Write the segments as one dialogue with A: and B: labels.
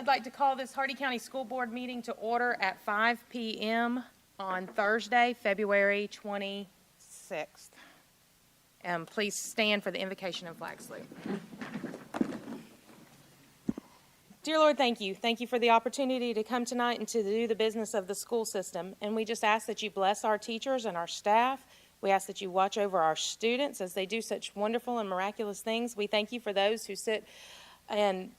A: I'd like to call this Hardee County School Board meeting to order at 5 p.m. on Thursday, February 26th. Please stand for the invocation and flag salute. Dear Lord, thank you. Thank you for the opportunity to come tonight and to do the business of the school system. And we just ask that you bless our teachers and our staff. We ask that you watch over our students as they do such wonderful and miraculous things. We thank you for those who sit and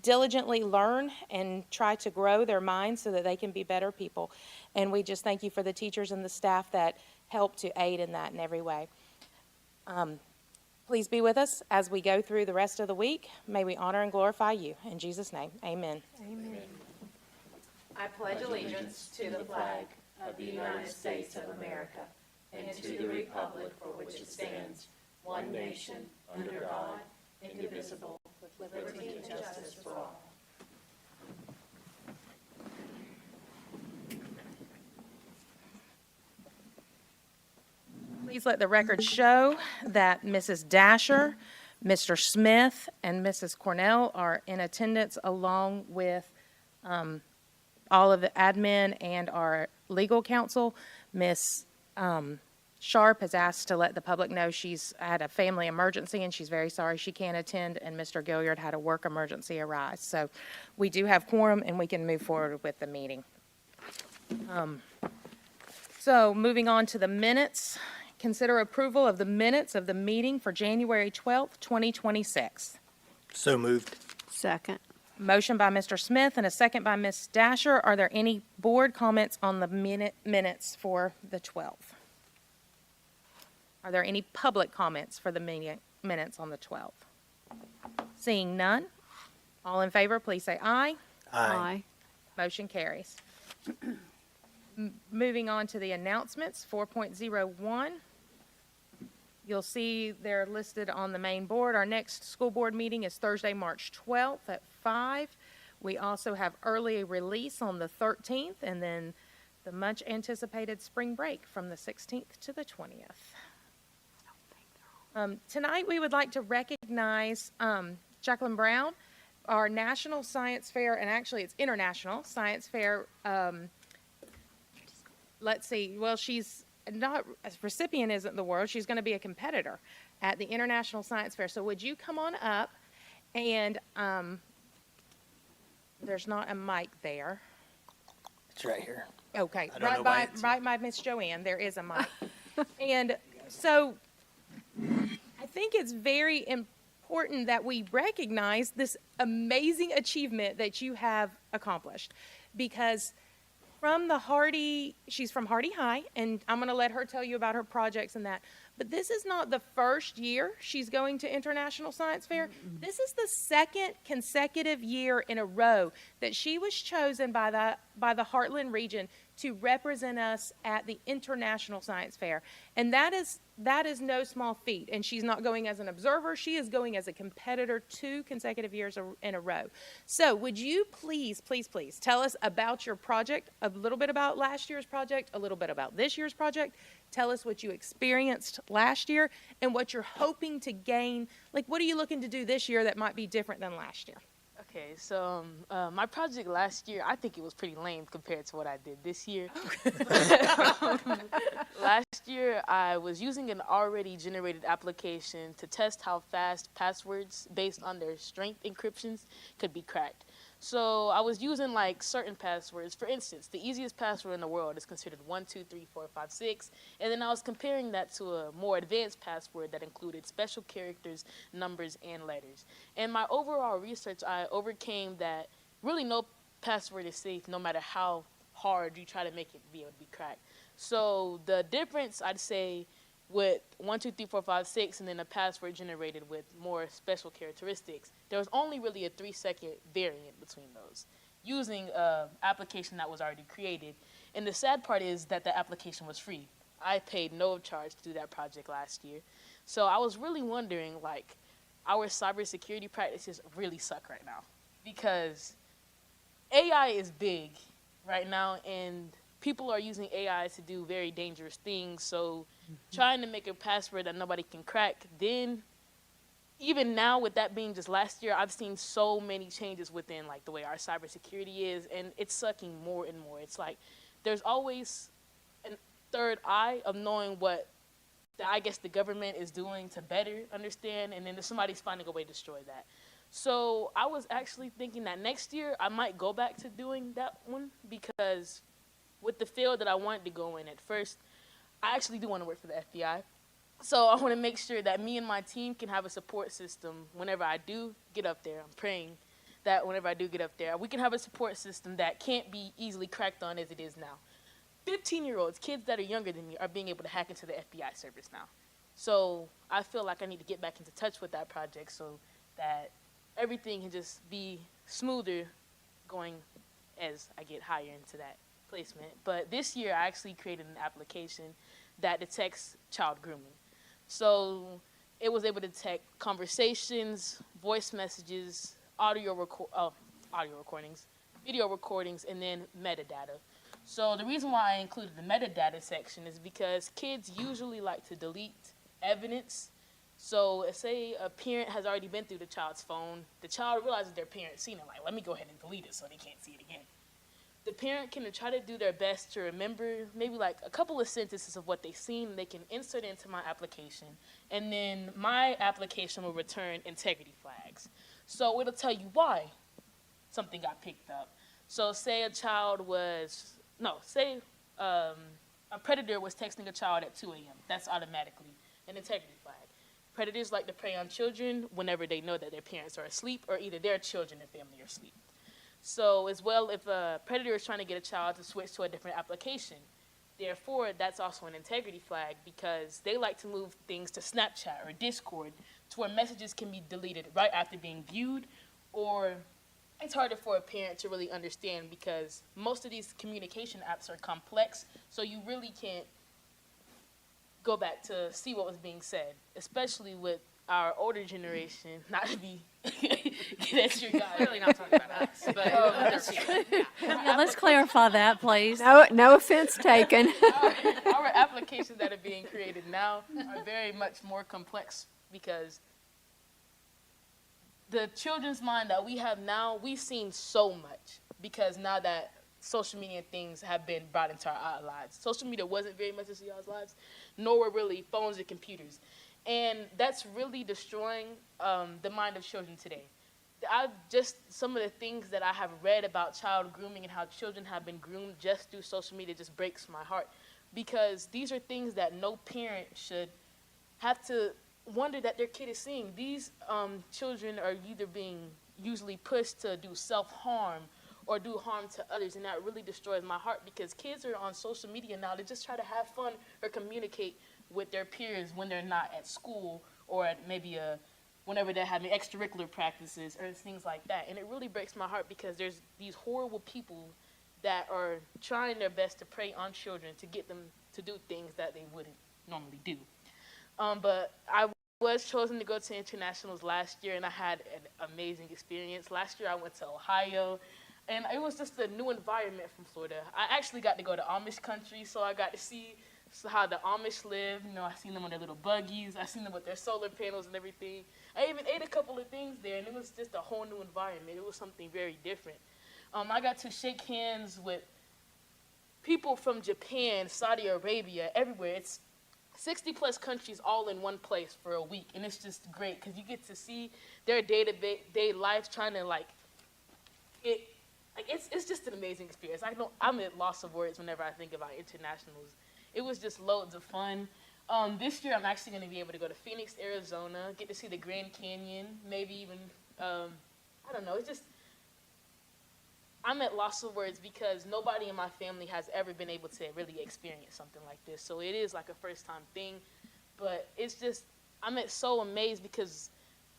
A: diligently learn and try to grow their minds so that they can be better people. And we just thank you for the teachers and the staff that help to aid in that in every way. Please be with us as we go through the rest of the week. May we honor and glorify you. In Jesus' name, amen.
B: Amen.
A: I pledge allegiance to the flag of the United States of America and to the republic for which it stands, one nation, under God, indivisible, with liberty and justice for all. Please let the record show that Mrs. Dasher, Mr. Smith, and Mrs. Cornell are in attendance, along with all of the admin and our legal counsel. Miss Sharp has asked to let the public know she's had a family emergency and she's very sorry she can't attend, and Mr. Gilliard had a work emergency arise. So we do have quorum and we can move forward with the meeting. So moving on to the minutes. Consider approval of the minutes of the meeting for January 12th, 2026.
C: So moved.
B: Second.
A: Motion by Mr. Smith and a second by Ms. Dasher. Are there any board comments on the minutes for the 12th? Are there any public comments for the minutes on the 12th? Seeing none, all in favor, please say aye.
B: Aye.
A: Motion carries. Moving on to the announcements, 4.01. You'll see they're listed on the main board. Our next school board meeting is Thursday, March 12th at 5. We also have early release on the 13th, and then the much anticipated spring break from the 16th to the 20th. Tonight we would like to recognize Jacqueline Brown, our National Science Fair, and actually it's International Science Fair. Let's see, well, she's not, a recipient isn't the word, she's going to be a competitor at the International Science Fair. So would you come on up, and there's not a mic there.
C: It's right here.
A: Okay,
C: I don't know why it's-
A: right by Miss Joanne, there is a mic. And so I think it's very important that we recognize this amazing achievement that you have accomplished, because from the Hardee, she's from Hardee High, and I'm going to let her tell you about her projects and that. But this is not the first year she's going to International Science Fair. Mm-hmm. This is the second consecutive year in a row that she was chosen by the Heartland region to represent us at the International Science Fair. And that is no small feat. And she's not going as an observer. She is going as a competitor 2 consecutive years in a row. So would you please tell us about your project, a little bit about last year's project, a little bit about this year's project. Tell us what you experienced last year and what you're hoping to gain. Like, what are you looking to do this year that might be different than last year?
D: Okay, so my project last year, I think it was pretty lame compared to what I did this year. Last year, I was using an already generated application to test how fast passwords based on their strength encryptions could be cracked. So I was using like certain passwords. For instance, the easiest password in the world is considered 123456, and then I was comparing that to a more advanced password that included special characters, numbers, and letters. In my overall research, I overcame that really no password is safe no matter how hard you try to make it be able to be cracked. So the difference, I'd say, with 123456 and then a password generated with more special characteristics, there was only really a 3-second variant between those using an application that was already created. And the sad part is that the application was free. I paid no charge to do that project last year. So I was really wondering, like, our cybersecurity practices really suck right now, because AI is big right now, and people are using AI to do very dangerous things. So trying to make a password that nobody can crack, then even now, with that being just last year, I've seen so many changes within like the way our cybersecurity is, and it's sucking more and more. It's like there's always a third eye of knowing what I guess the government is doing to better understand, and then somebody's finding a way to destroy that. So I was actually thinking that next year I might go back to doing that one, because with the field that I wanted to go in at first, I actually do want to work for the FBI. So I want to make sure that me and my team can have a support system whenever I do get up there. I'm praying that whenever I do get up there, we can have a support system that can't be easily cracked on as it is now. 15-year-olds, kids that are younger than me, are being able to hack into the FBI servers now. So I feel like I need to get back into touch with that project so that everything can just be smoother going as I get higher into that placement. But this year I actually created an application that detects child grooming. So it was able to detect conversations, voice messages, audio recordings, video recordings, and then metadata. So the reason why I included the metadata section is because kids usually like to delete evidence. So say a parent has already been through the child's phone, the child realizes their parent's seen it, like, let me go ahead and delete it so they can't see it again. The parent can try to do their best to remember maybe like a couple of sentences of what they've seen. They can insert it into my application, and then my application will return integrity flags. So it'll tell you why something got picked up. So say a predator was texting a child at 2 a.m. That's automatically an integrity flag. Predators like to prey on children whenever they know that their parents are asleep, or either their children and family are asleep. So as well, if a predator is trying to get a child to switch to a different application, therefore that's also an integrity flag, because they like to move things to Snapchat or Discord to where messages can be deleted right after being viewed, or it's harder for a parent to really understand because most of these communication apps are complex, so you really can't go back to see what was being said, especially with our older generation, not to be that's your guy.
B: Clearly not talking about us, but other people.
E: Yeah, let's clarify that, please.
F: No offense taken.
D: Our applications that are being created now are very much more complex, because the children's mind that we have now, we've seen so much, because now that social media and things have been brought into our lives. Social media wasn't very much into y'all's lives, nor were really phones and computers. And that's really destroying the mind of children today. Some of the things that I have read about child grooming and how children have been groomed just through social media just breaks my heart, because these are things that no parent should have to wonder that their kid is seeing. These children are either being usually pushed to do self-harm or do harm to others, and that really destroys my heart, because kids are on social media now to just try to have fun or communicate with their peers when they're not at school, or at maybe whenever they're having extracurricular practices or things like that. And it really breaks my heart, because there's these horrible people that are trying their best to prey on children to get them to do things that they wouldn't normally do. But I was chosen to go to internationals last year, and I had an amazing experience. Last year I went to Ohio, and it was just a new environment from Florida. I actually got to go to Amish country, so I got to see how the Amish live. You know, I seen them on their little buggies. I seen them with their solar panels and everything. I even ate a couple of things there, and it was just a whole new environment. It was something very different. I got to shake hands with people from Japan, Saudi Arabia, everywhere. It's 60-plus countries all in one place for a week, and it's just great because you get to see their day-to-day life trying to, it's just an amazing experience. I'm at loss of words whenever I think about internationals. It was just loads of fun. This year, I'm actually going to be able to go to Phoenix, Arizona, get to see the Grand Canyon, maybe even, I don't know, I'm at loss of words because nobody in my family has ever been able to really experience something like this. So it is like a first-time thing, but I'm so amazed because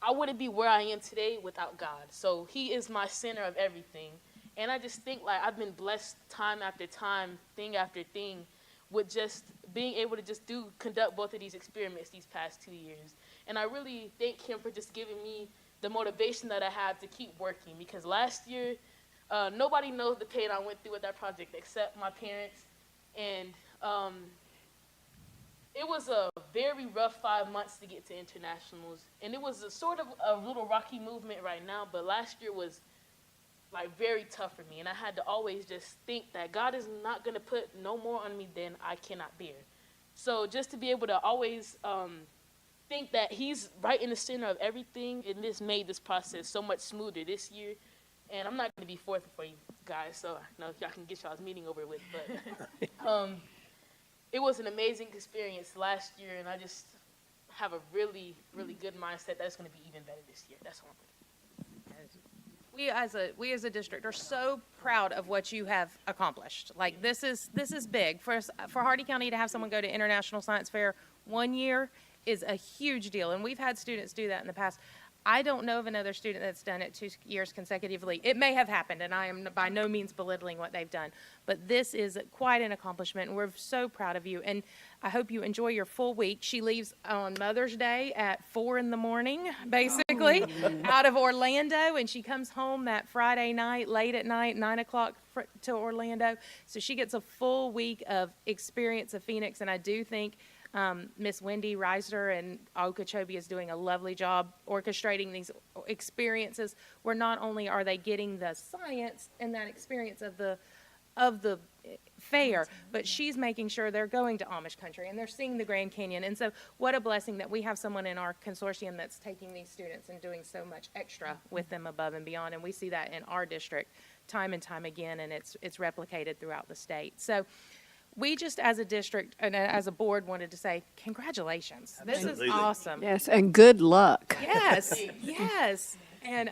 D: I wouldn't be where I am today without God. So he is my center of everything. And I just think I've been blessed time after time, thing after thing, with just being able to just conduct both of these experiments these past 2 years. And I really thank him for just giving me the motivation that I have to keep working, because last year, nobody knows the pain I went through with that project except my parents. And it was a very rough 5 months to get to internationals, and it was a sort of a little rocky movement right now, but last year was like very tough for me, and I had to always just think that God is not going to put no more on me than I cannot bear. So just to be able to always think that he's right in the center of everything, and this made this process so much smoother this year. And I'm not going to be forth for you guys, so I know y'all can get y'all's meeting over with, but it was an amazing experience last year, and I just have a really, really good mindset that it's going to be even better this year. That's all I'm
A: We as a district are so proud of what you have accomplished. Like this is big for us, for Hardee County to have someone go to International Science Fair 1 year is a huge deal, and we've had students do that in the past. I don't know of another student that's done it 2 years consecutively. It may have happened, and I am by no means belittling what they've done, but this is quite an accomplishment, and we're so proud of you, and I hope you enjoy your full week. She leaves on Mother's Day at 4 in the morning, basically, out of Orlando, and she comes home that Friday night, late at night, 9 o'clock to Orlando, so she gets a full week of experience of Phoenix, and I do think Miss Wendy Reiser and Okeechobee is doing a lovely job orchestrating these experiences where not only are they getting the science and that experience of the fair, but she's making sure they're going to Amish country and they're seeing the Grand Canyon. And so what a blessing that we have someone in our consortium that's taking these students and doing so much extra with them above and beyond. And we see that in our district time and time again, and it's replicated throughout the state. So we just, as a district and as a board, wanted to say congratulations.
C: Absolutely.
A: This is awesome.
F: Yes, and good luck.
A: Yes, yes. And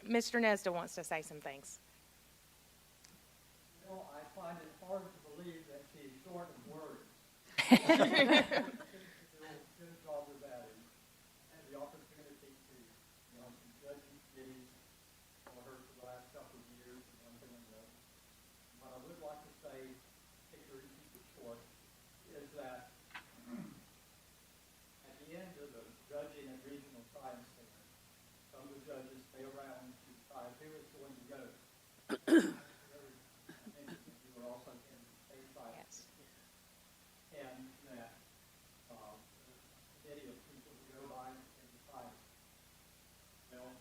A: Mr. Nesda wants to say some things.
G: You know, I find it hard to believe that she's short of words. Good job with that. And had the opportunity to, some judging committees for her for the last couple of years and one thing and another. What I would like to say, particularly to keep it short, is that at the end of the judging at regional science center, some of the judges stay around to decide who is going to go. You were also in the state science. And that committee of people who go by and decide. Well,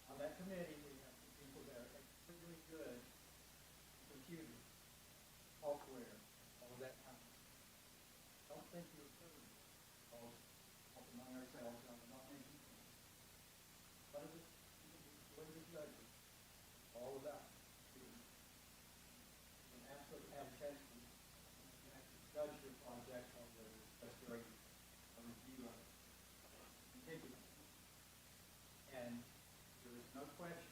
G: on that committee, we have some people that are extremely good at computers, software, all of that kind of stuff. Don't think you're food, because among ourselves, I'm not making things. But it is what it is judging, all of that. And absolutely have a chance to actually judge your project on the restoration, a review of it, continue. And there is no question,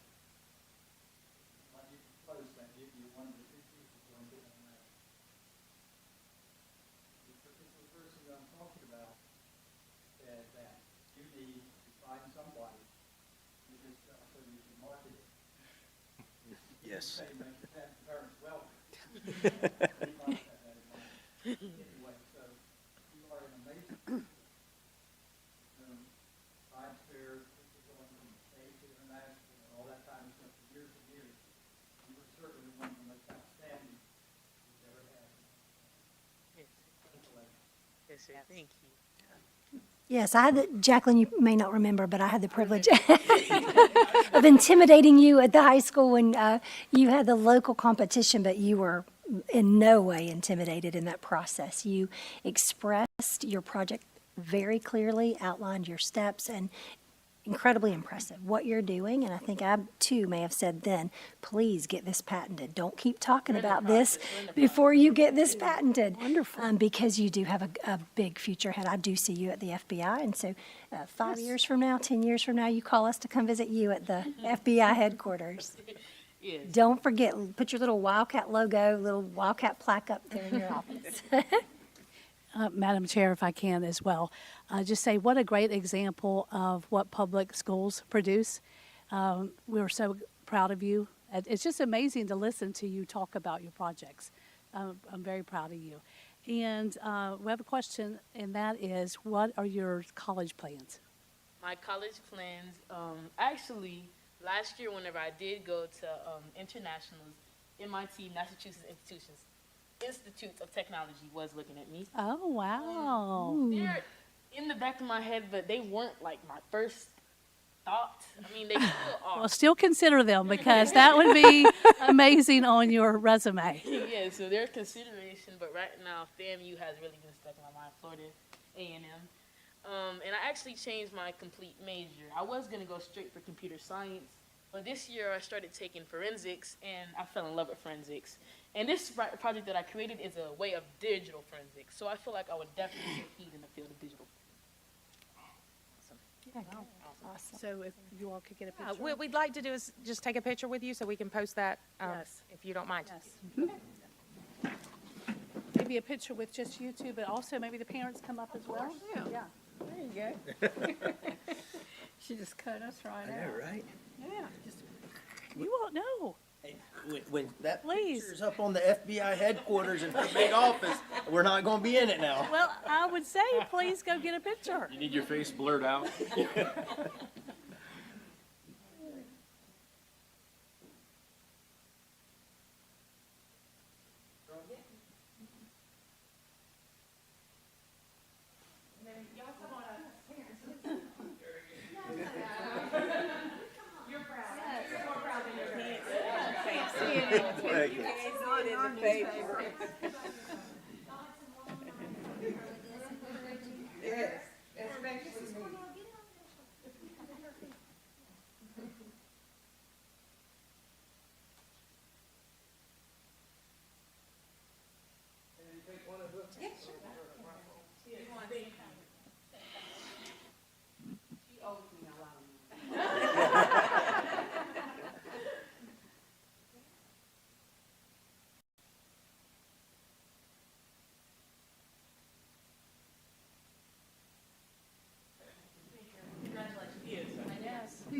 G: when you propose that you'd be one of the two people going to that. The particular person that I'm talking about said that you need to find somebody who is so you can market it.
C: Yes.
G: Say, make your parents welcome. Anyway, so you are an amazing science fair, people going from state to international, and all that kind of stuff for years and years. You were certainly one of the most outstanding we've ever had.
D: Yes, sir. Thank you.
H: Yes, Jacqueline, you may not remember, but I had the privilege of intimidating you at the high school when you had the local competition, but you were in no way intimidated in that process. You expressed your project very clearly, outlined your steps, and incredibly impressive what you're doing. And I think I, too, may have said then, please get this patented. Don't keep talking about this before you get this patented.
F: Wonderful.
H: Because you do have a big future ahead. I do see you at the FBI. And so 5 years from now, 10 years from now, you call us to come visit you at the FBI headquarters.
D: Yes.
H: Don't forget, put your little Wildcat logo, little Wildcat plaque up there in your office.
E: Madam Chair, if I can as well, just say what a great example of what public schools produce. We're so proud of you. It's just amazing to listen to you talk about your projects. I'm very proud of you. And we have a question, and that is, what are your college plans?
D: My college plans, actually, last year whenever I did go to internationals, MIT, Massachusetts institutions, Institute of Technology was looking at me.
E: Oh, wow.
D: They're in the back of my head, but they weren't like my first thought. I mean, they still are.
E: Well, still consider them because that would be amazing on your resume.
D: Yeah, so they're a consideration, but right now FAMU has really been stuck in my mind. Florida A&M. And I actually changed my complete major. I was going to go straight for computer science, but this year I started taking forensics, and I fell in love with forensics. And this project that I created is a way of digital forensics, so I feel like I would definitely succeed in the field of digital.
E: Awesome. So if you all could get a picture.
A: What we'd like to do is just take a picture with you so we can post that,
E: Yes.
A: if you don't mind.
E: Yes. Maybe a picture with just you two, but also maybe the parents come up as well. Yeah.
F: There you go. She just cut us right
C: I
F: out.
C: know, right?
F: Yeah.
E: You won't know.
C: Hey, when that
E: Please.
C: picture's up on the FBI headquarters in the big office, we're not gonna be in it now.
E: Well, I would say please go get a picture.
B: You need your face blurred out.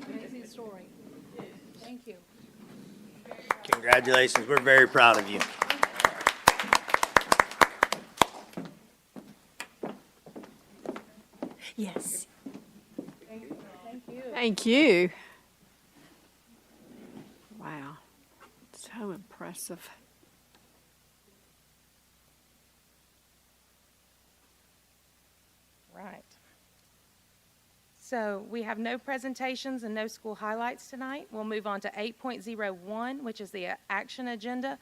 E: Amazing story. Thank you.
C: Congratulations, we're very proud of you.
H: Yes.
E: Thank you.
F: Thank you. Wow. So impressive.
A: Right. So we have no presentations and no school highlights tonight. We'll move on to 8.01, which is the action agenda.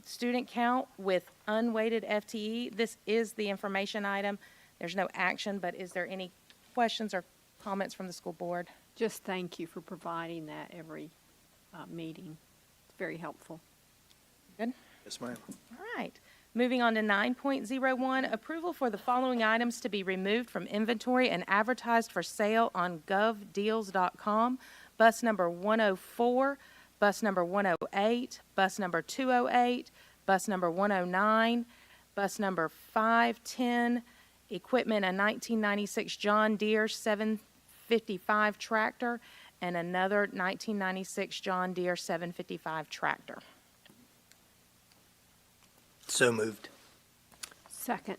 A: Student count with unweighted FTE. This is the information item. There's no action, but is there any questions or comments from the school board?
F: Just thank you for providing that every meeting. It's very helpful.
A: Good?
C: Yes, ma'am.
A: All right. Moving on to 9.01, approval for the following items to be removed from inventory and advertised for sale on govdeals.com. Bus number 104, bus number 108, bus number 208, bus number 109, bus number 510, equipment a 1996 John Deere 755 tractor, and another 1996 John Deere 755 tractor.
C: So moved.
F: Second.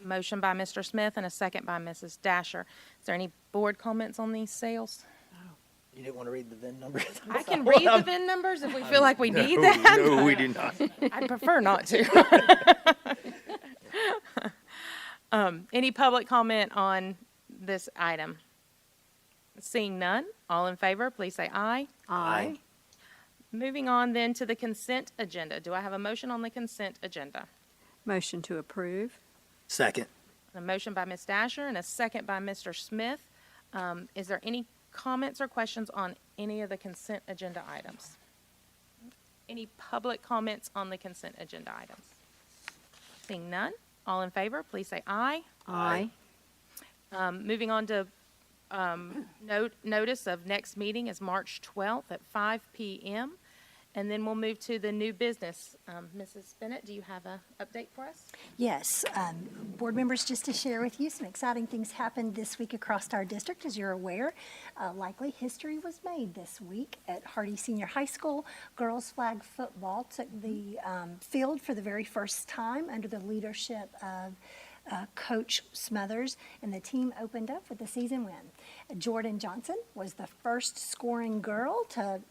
A: Motion by Mr. Smith and a second by Mrs. Dasher. Is there any board comments on these sales?
C: You didn't want to read the VIN number?
A: I can read the VIN numbers if we feel like we need that.
C: No, we do not.
A: I'd prefer not to. Any public comment on this item? Seeing none, all in favor, please say aye.
C: Aye.
A: Moving on then to the consent agenda. Do I have a motion on the consent agenda?
F: Motion to approve.
C: Second.
A: A motion by Ms. Dasher and a second by Mr. Smith. Is there any comments or questions on any of the consent agenda items? Any public comments on the consent agenda items? Seeing none, all in favor, please say aye.
F: Aye.
A: Moving on to notice of next meeting is March 12th at 5 p.m. And then we'll move to the new business. Mrs. Bennett, do you have an update for us?
H: Yes, board members, just to share with you, some exciting things happened this week across our district. As you're aware, likely history was made this week at Hardee Senior High School. Girls flag football took the field for the very first time under the leadership of Coach Smothers, and the team opened up with a season win. Jordan Johnson was the first scoring girl to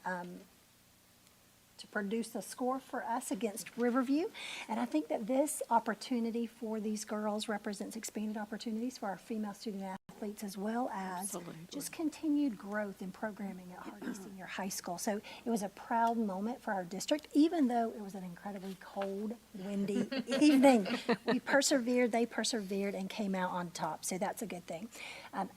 H: to produce a score for us against Riverview. And I think that this opportunity for these girls represents expanded opportunities for our female student athletes, as well as
F: Absolutely.
H: just continued growth in programming at Hardee Senior High School. So it was a proud moment for our district, even though it was an incredibly cold, windy evening. We persevered, they persevered, and came out on top. So that's a good thing.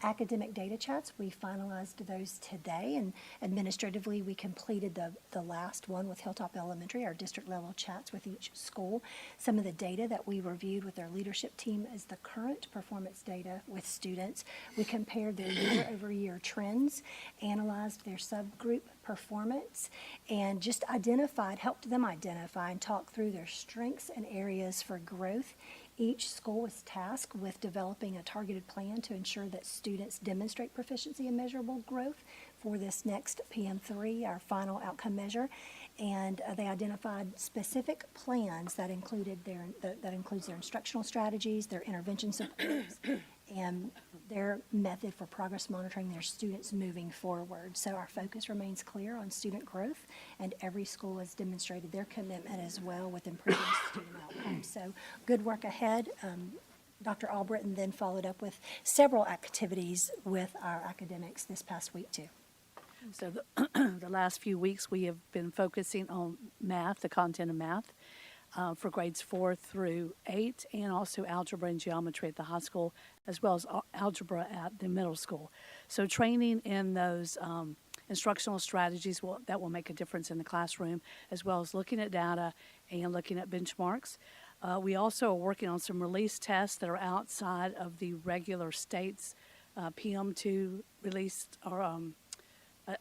H: Academic data chats, we finalized those today, and administratively, we completed the last one with Hilltop Elementary, our district level chats with each school. Some of the data that we reviewed with our leadership team is the current performance data with students. We compared their year-over-year trends, analyzed their subgroup performance, and just helped them identify and talk through their strengths and areas for growth. Each school was tasked with developing a targeted plan to ensure that students demonstrate proficiency and measurable growth for this next PM3, our final outcome measure. And they identified specific plans that included that includes their instructional strategies, their intervention supports, and their method for progress monitoring their students moving forward. So our focus remains clear on student growth, and every school has demonstrated their commitment as well with improving student outcomes. So good work ahead. Dr. Albritton then followed up with several activities with our academics this past week too.
E: So the last few weeks, we have been focusing on math, the content of math, for grades 4 through 8, and also algebra and geometry at the high school, as well as algebra at the middle school. So training in those instructional strategies that will make a difference in the classroom, as well as looking at data and looking at benchmarks. We also are working on some release tests that are outside of the regular state's PM2 released or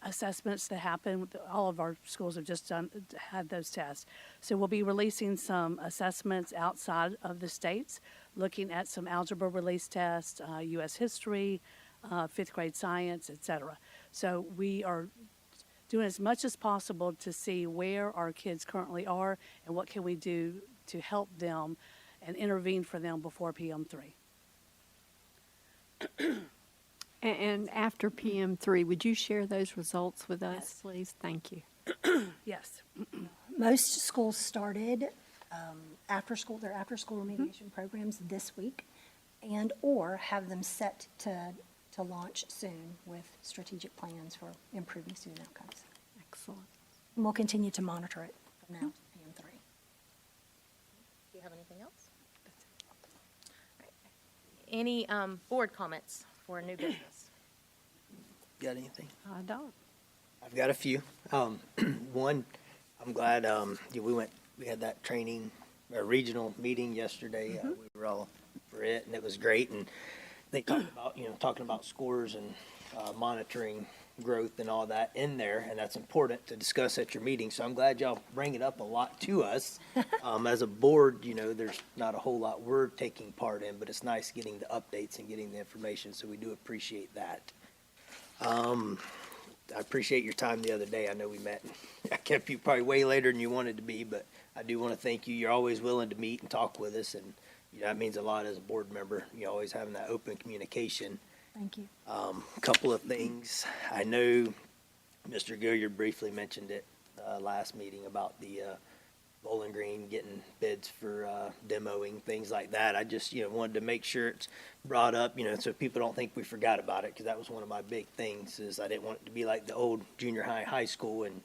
E: assessments that happen. All of our schools have just had those tests. So we'll be releasing some assessments outside of the states, looking at some algebra release tests, U.S. history, 5th grade science, etc. So we are doing as much as possible to see where our kids currently are and what can we do to help them and intervene for them before PM3.
F: And after PM3, would you share those results with us,
E: Yes.
F: please? Thank you.
E: Yes.
H: Most schools started their after-school remediation programs this week, and or have them set to launch soon with strategic plans for improving student outcomes.
F: Excellent.
H: And we'll continue to monitor it from now to PM3.
A: Do you have anything else? All right. Any board comments for new business?
C: Got anything?
F: I don't.
C: I've got a few. One, I'm glad we had that training, a regional meeting yesterday. We were all for it, and it was great. And they talked about, talking about scores and monitoring growth and all that in there, and that's important to discuss at your meeting. So I'm glad y'all bring it up a lot to us. As a board, there's not a whole lot we're taking part in, but it's nice getting the updates and getting the information, so we do appreciate that. I appreciate your time the other day. I know we met. I kept you probably way later than you wanted to be, but I do want to thank you. You're always willing to meet and talk with us, and that means a lot as a board member. You always having that open communication.
H: Thank you.
C: A couple of things. I know Mr. Gilliard briefly mentioned it last meeting about the Bowling Green getting bids for demoing, things like that. I just wanted to make sure it's brought up, so people don't think we forgot about it, because that was one of my big things. Is I didn't want it to be like the old junior high school and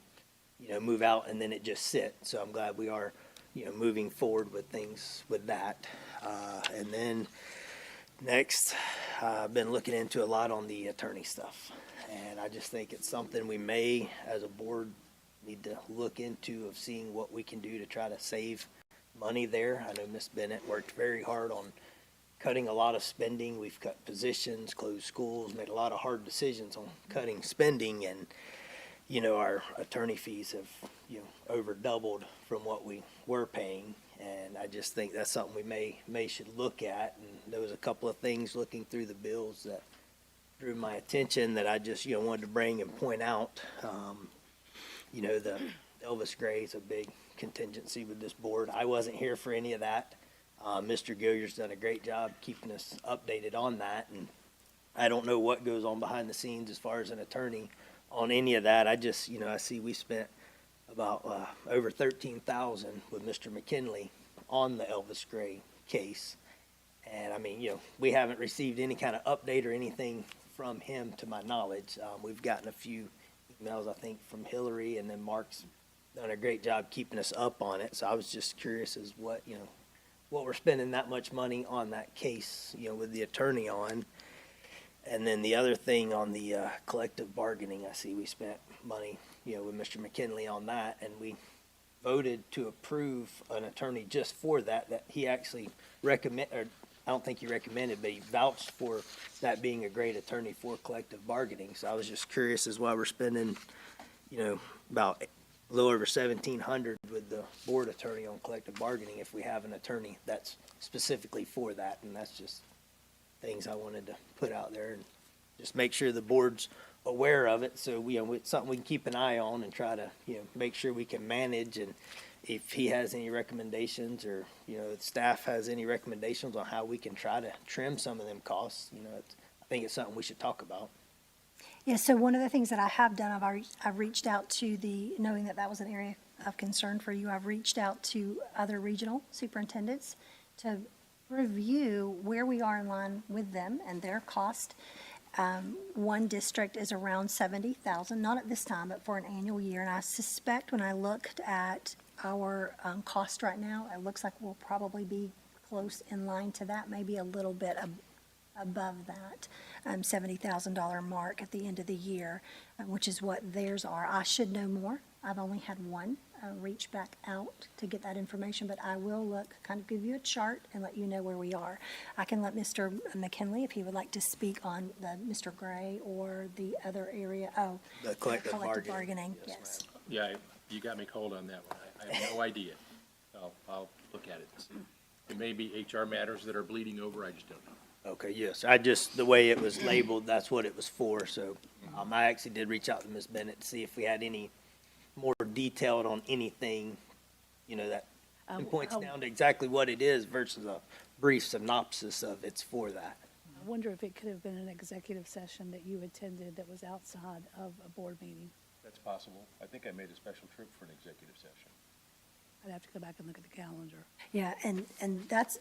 C: move out and then it just sit. So I'm glad we are moving forward with things with that. And then next, I've been looking into a lot on the attorney stuff, and I just think it's something we may, as a board, need to look into, of seeing what we can do to try to save money there. I know Ms. Bennett worked very hard on cutting a lot of spending. We've cut positions, closed schools, made a lot of hard decisions on cutting spending, and our attorney fees have over doubled from what we were paying. And I just think that's something we may should look at. And there was a couple of things looking through the bills that drew my attention that I just wanted to bring and point out. The Elvis Gray is a big contingency with this board. I wasn't here for any of that. Mr. Gilliard's done a great job keeping us updated on that, and I don't know what goes on behind the scenes as far as an attorney on any of that. I just I see we spent a about over 13,000 with Mr. McKinley on the Elvis Gray case. And I mean, we haven't received any kind of update or anything from him to my knowledge. We've gotten a few emails, I think, from Hillary, and then Mark's done a great job keeping us up on it. So I was just curious as what we're spending that much money on that case, with the attorney on. And then the other thing on the collective bargaining, I see we spent money, with Mr. McKinley on that, and we voted to approve an attorney just for that he actually I don't think he recommended, but he vouched for that being a great attorney for collective bargaining. So I was just curious as why we're spending, about a little over 1,700 with the board attorney on collective bargaining if we have an attorney that's specifically for that. And that's just things I wanted to put out there and just make sure the board's aware of it. So, it's something we can keep an eye on and try to, make sure we can manage. And if he has any recommendations or, the staff has any recommendations on how we can try to trim some of them costs, I think it's something we should talk about.
H: Yeah, so one of the things that I have done, I've reached out to knowing that was an area of concern for you, I've reached out to other regional superintendents to review where we are in line with them and their cost. One district is around 70,000, not at this time, but for an annual year. And I suspect when I looked at our cost right now, it looks like we'll probably be close in line to that, maybe a little bit above that $70,000 mark at the end of the year, which is what theirs are. I should know more. I've only had one reach back out to get that information, but I will kind of give you a chart and let you know where we are. I can let Mr. McKinley, if he would like to speak on the Mr. Gray or the other area. Oh,
C: The collective
H: bargaining. Yes.
I: Yeah, you got me cold on that one. I have no idea. I'll look at it and see. It may be HR matters that are bleeding over, I just don't know.
C: Okay, yes. The way it was labeled, that's what it was for. So I actually did reach out to Ms. Bennett to see if we had any more detailed on anything, that points down to exactly what it is versus a brief synopsis of it's for that.
E: I wonder if it could have been an executive session that you attended that was outside of a board meeting.
I: That's possible. I think I made a special trip for an executive session.
E: I'd have to go back and look at the calendar.
H: Yeah, and that's,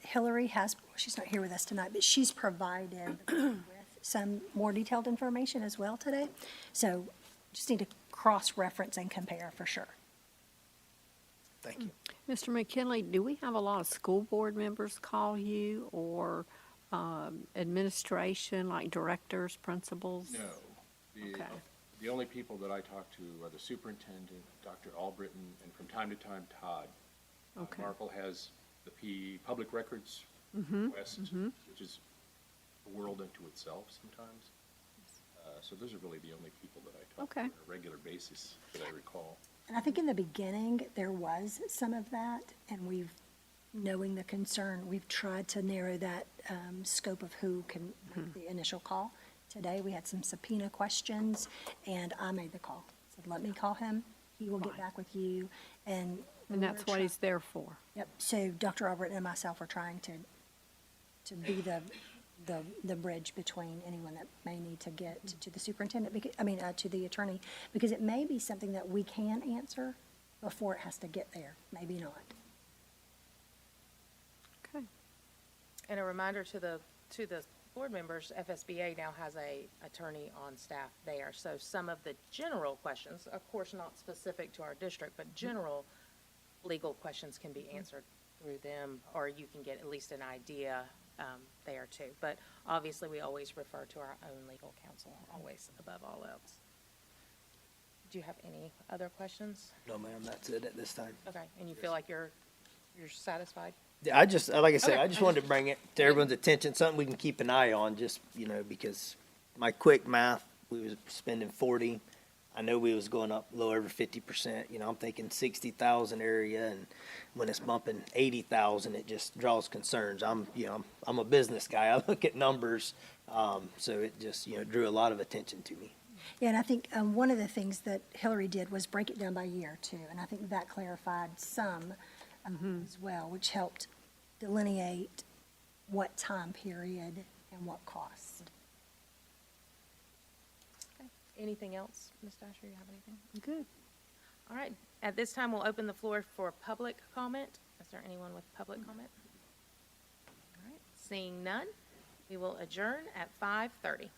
H: Hillary she's not here with us tonight, but she's provided with some more detailed information as well today. So just need to cross-reference and compare for sure.
C: Thank you.
F: Mr. McKinley, do we have a lot of school board members call you or administration, like directors, principals?
I: No.
F: Okay.
I: The only people that I talk to are the superintendent, Dr. Albritton, and from time to time, Todd.
F: Okay.
I: Marple has the public records request, which is a world unto itself sometimes. So those are really the only people that I talk to
F: Okay.
I: on a regular basis that I recall.
H: And I think in the beginning, there was some of that, and knowing the concern, we've tried to narrow that scope of who can make the initial call. Today, we had some subpoena questions, and I made the call. Said, let me call him. He will get back with you. And
F: that's what he's there for.
H: Yep. So Dr. Albritton and myself are trying to be the bridge between anyone that may need to get to the superintendent, to the attorney, because it may be something that we can answer before it has to get there. Maybe not.
F: Okay.
A: And a reminder to the board members, FSBA now has a attorney on staff there. So some of the general questions, of course not specific to our district, but general legal questions can be answered through them, or you can get at least an idea there too. But obviously, we always refer to our own legal counsel, always above all else. Do you have any other questions?
C: No, ma'am, that's it at this time.
A: Okay, and you feel like you're satisfied?
C: Yeah, like I said,
A: Okay.
C: I just wanted to bring it to everyone's attention, something we can keep an eye on, just, because my quick math, we was spending 40. I know we was going up a little over 50%. I'm thinking 60,000 area, and when it's bumping 80,000, it just draws concerns. I'm a business guy. I look at numbers, so it just, drew a lot of attention to me.
H: Yeah, and I think one of the things that Hillary did was break it down by year too, and I think that clarified some as well, which helped delineate what time period and what cost.
A: Anything else, Ms. Dasher, you have anything?
F: Good.
A: All right, at this time, we'll open the floor for public comment. Is there anyone with public comment? All right, seeing none, we will adjourn at 5:30.